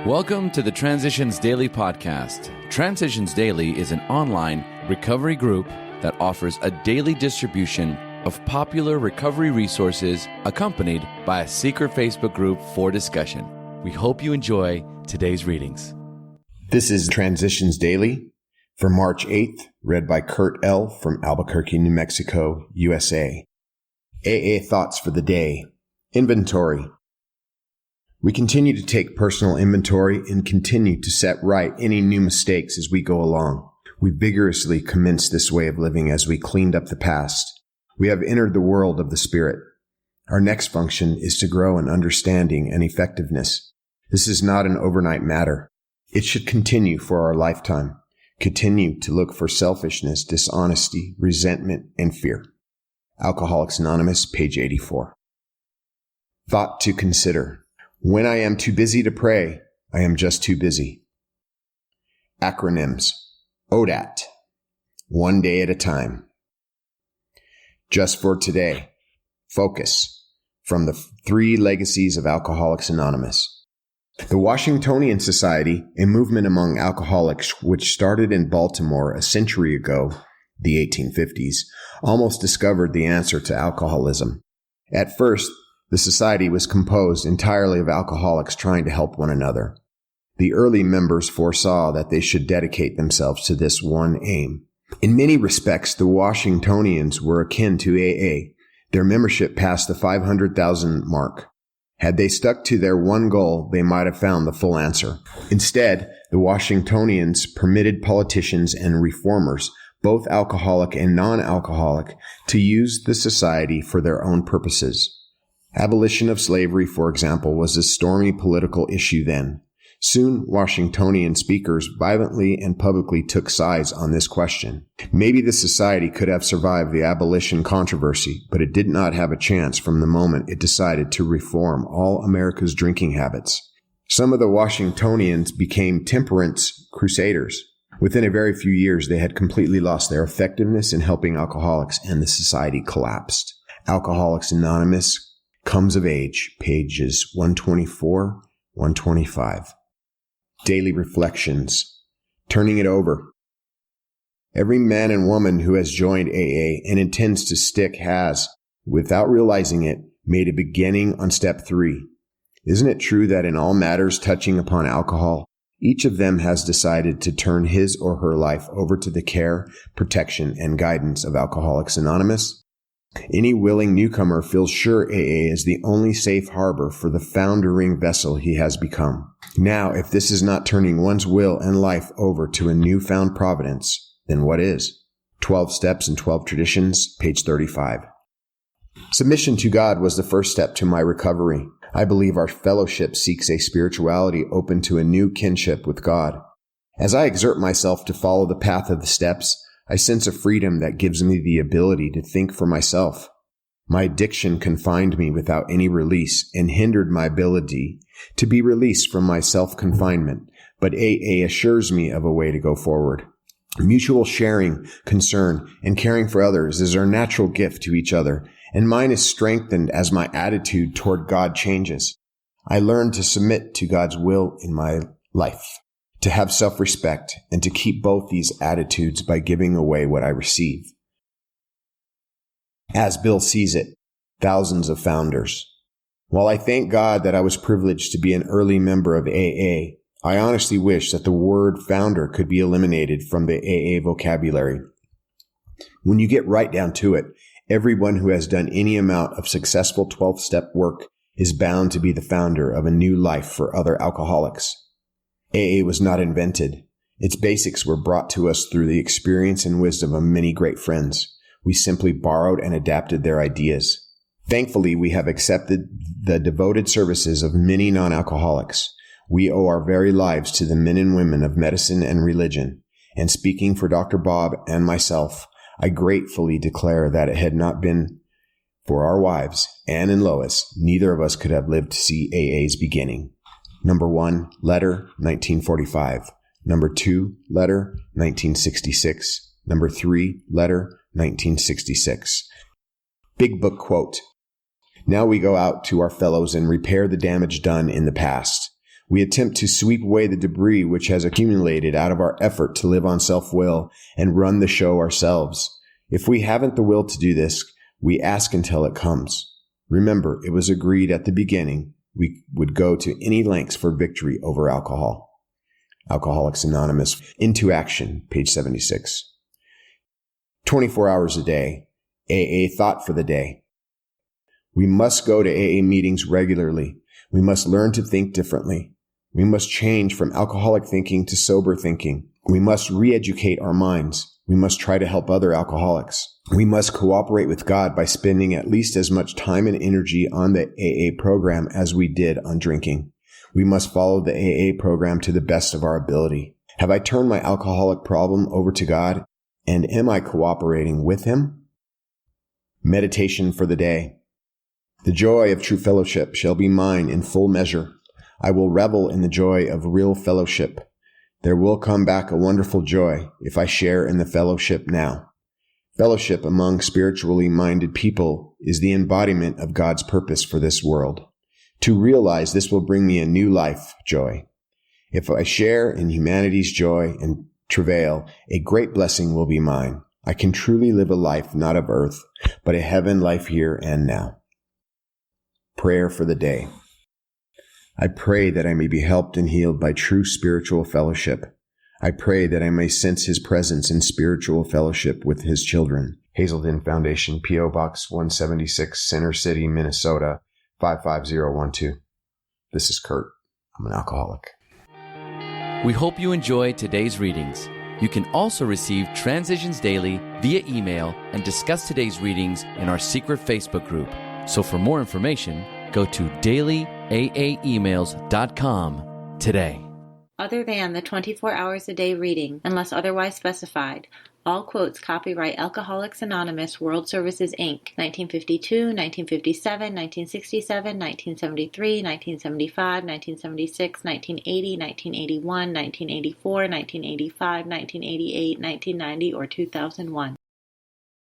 Welcome to the Transitions Daily podcast. Transitions Daily is an online recovery group that offers a daily distribution of popular recovery resources accompanied by a secret Facebook group for discussion. We hope you enjoy today's readings. This is Transitions Daily for March 8th, read by Kurt L. from Albuquerque, New Mexico, USA. AA Thoughts for the Day. Inventory. We continue to take personal inventory and continue to set right any new mistakes as we go along. We vigorously commenced this way of living as we cleaned up the past. We have entered the world of the Spirit. Our next function is to grow in understanding and effectiveness. This is not an overnight matter. It should continue for our lifetime. Continue to look for selfishness, dishonesty, resentment, and fear. Alcoholics Anonymous, page 84. Thought to consider. When I am too busy to pray, I am just too busy. Acronyms. ODAT. One day at a time. Just for today. Focus. From the 3 Legacies of Alcoholics Anonymous. The Washingtonian Society, a movement among alcoholics which started in Baltimore a century ago, the 1850s, almost discovered the answer to alcoholism. At first, the society was composed entirely of alcoholics trying to help one another. The early members foresaw that they should dedicate themselves to this one aim. In many respects, the Washingtonians were akin to AA. Their membership passed the 500,000 mark. Had they stuck to their one goal, they might have found the full answer. Instead, the Washingtonians permitted politicians and reformers, both alcoholic and non-alcoholic, to use the society for their own purposes. Abolition of slavery, for example, was a stormy political issue then. Soon, Washingtonian speakers violently and publicly took sides on this question. Maybe the society could have survived the abolition controversy, but it did not have a chance from the moment it decided to reform all America's drinking habits. Some of the Washingtonians became temperance crusaders. Within a very few years, they had completely lost their effectiveness in helping alcoholics, and the society collapsed. Alcoholics Anonymous Comes of Age, pages 124, 125. Daily Reflections. Turning it over. Every man and woman who has joined AA and intends to stick has, without realizing it, made a beginning on step 3. Isn't it true that in all matters touching upon alcohol, each of them has decided to turn his or her life over to the care, protection, and guidance of Alcoholics Anonymous? Any willing newcomer feels sure AA is the only safe harbor for the foundering vessel he has become. Now, if this is not turning one's will and life over to a newfound providence, then what is? 12 Steps and 12 Traditions, page 35. Submission to God was the first step to my recovery. I believe our fellowship seeks a spirituality open to a new kinship with God. As I exert myself to follow the path of the steps, I sense a freedom that gives me the ability to think for myself. My addiction confined me without any release and hindered my ability to be released from my self-confinement, but AA assures me of a way to go forward. Mutual sharing, concern, and caring for others is our natural gift to each other, and mine is strengthened as my attitude toward God changes. I learn to submit to God's will in my life, to have self-respect, and to keep both these attitudes by giving away what I receive. As Bill sees it, thousands of founders. While I thank God that I was privileged to be an early member of AA, I honestly wish that the word founder could be eliminated from the AA vocabulary. When you get right down to it, everyone who has done any amount of successful 12-step work is bound to be the founder of a new life for other alcoholics. AA was not invented. Its basics were brought to us through the experience and wisdom of many great friends. We simply borrowed and adapted their ideas. Thankfully, we have accepted the devoted services of many non-alcoholics. We owe our very lives to the men and women of medicine and religion. And speaking for Dr. Bob and myself, I gratefully declare that it had not been for our wives, Anne and Lois, neither of us could have lived to see AA's beginning. Number 1, letter, 1945. Number 2, letter, 1966. Number 3, letter, 1966. Big Book quote. Now we go out to our fellows and repair the damage done in the past. We attempt to sweep away the debris which has accumulated out of our effort to live on self-will and run the show ourselves. If we haven't the will to do this, we ask until it comes. Remember, it was agreed at the beginning we would go to any lengths for victory over alcohol. Alcoholics Anonymous, Into Action, page 76. 24 hours a day, AA thought for the day. We must go to AA meetings regularly. We must learn to think differently. We must change from alcoholic thinking to sober thinking. We must re-educate our minds. We must try to help other alcoholics. We must cooperate with God by spending at least as much time and energy on the AA program as we did on drinking. We must follow the AA program to the best of our ability. Have I turned my alcoholic problem over to God, and am I cooperating with Him? Meditation for the day. The joy of true fellowship shall be mine in full measure. I will revel in the joy of real fellowship. There will come back a wonderful joy if I share in the fellowship now. Fellowship among spiritually minded people is the embodiment of God's purpose for this world. To realize this will bring me a new life joy. If I share in humanity's joy and travail, a great blessing will be mine. I can truly live a life not of earth, but a heaven life here and now. Prayer for the day. I pray that I may be helped and healed by true spiritual fellowship. I pray that I may sense His presence in spiritual fellowship with His children. Hazelden Foundation, P.O. Box 176, Center City, Minnesota, 55012. This is Kurt. I'm an alcoholic. We hope you enjoyed today's readings. You can also receive Transitions Daily via email and discuss today's readings in our secret Facebook group. So for more information, go to dailyaaemails.com today. Other than the 24 hours a day reading, unless otherwise specified, all quotes copyright Alcoholics Anonymous World Services, Inc., 1952, 1957, 1967, 1973, 1975, 1976, 1980, 1981, 1984, 1985, 1988, 1990, or 2001.